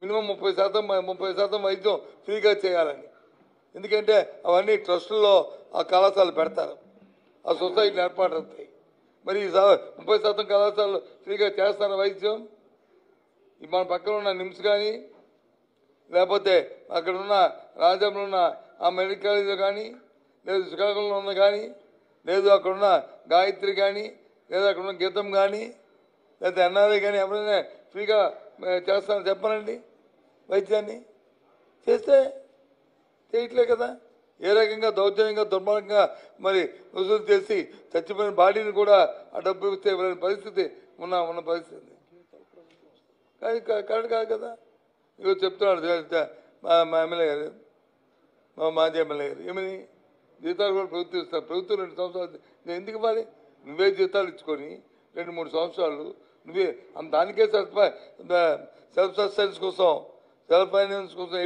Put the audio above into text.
Minimum 30% వైద్యం ఫ్రీగా చేయాలని. ఎందుకంటే అవన్నీ ట్రస్టుల్లో ఆ కళాశాలలు పెడతారు, ఆ సొసైటీలు ఏర్పాటవుతాయి. మరి 30% కళాశాలలు ఫ్రీగా చేస్తారు వైద్యం. మన పక్కన ఉన్న నిమ్స్ కానీ, లేకపోతే అక్కడ ఉన్న రాజ్యంలో ఉన్న ఆ మెడికల్ కాలేజ్ కానీ, లేదు శ్రీకాకుళంలో ఉన్న కానీ, లేదు అక్కడున్న గాయత్రి కానీ, లేదా అక్కడున్న గీతం కానీ, లేదా ఎన్ఆర్ఐ కానీ ఎవరైనా ఫ్రీగా చేస్తారని చెప్పనండి. వైద్యాన్ని చేస్తే చేయట్లే కదా. ఏ రకంగా దౌర్జన్యంగా దుర్మార్గంగా మరి వసూలు చేసి చచ్చిపోయిన బాడీని కూడా ఆ డబ్బు ఇస్తే పరిస్థితి ఉన్న పరిస్థితి కరెక్ట్ కాదు కదా. ఇగో చెప్తున్నాడు మా ఎమ్మెల్యే గారు, మా మాజీ ఎమ్మెల్యే గారు, ఏమని జీతాలు కూడా ప్రభుత్వం ఇస్తారు. ప్రభుత్వం 2 సంవత్సరాలు నేను ఎందుకు ఇవ్వాలి? నువ్వే జీతాలు ఇచ్చుకొని 2-3 సంవత్సరాలు నువ్వే దానికే సెల్ఫ్ సస్టెన్స్ కోసం, సెల్ఫ్ ఫైనాన్స్ కోసం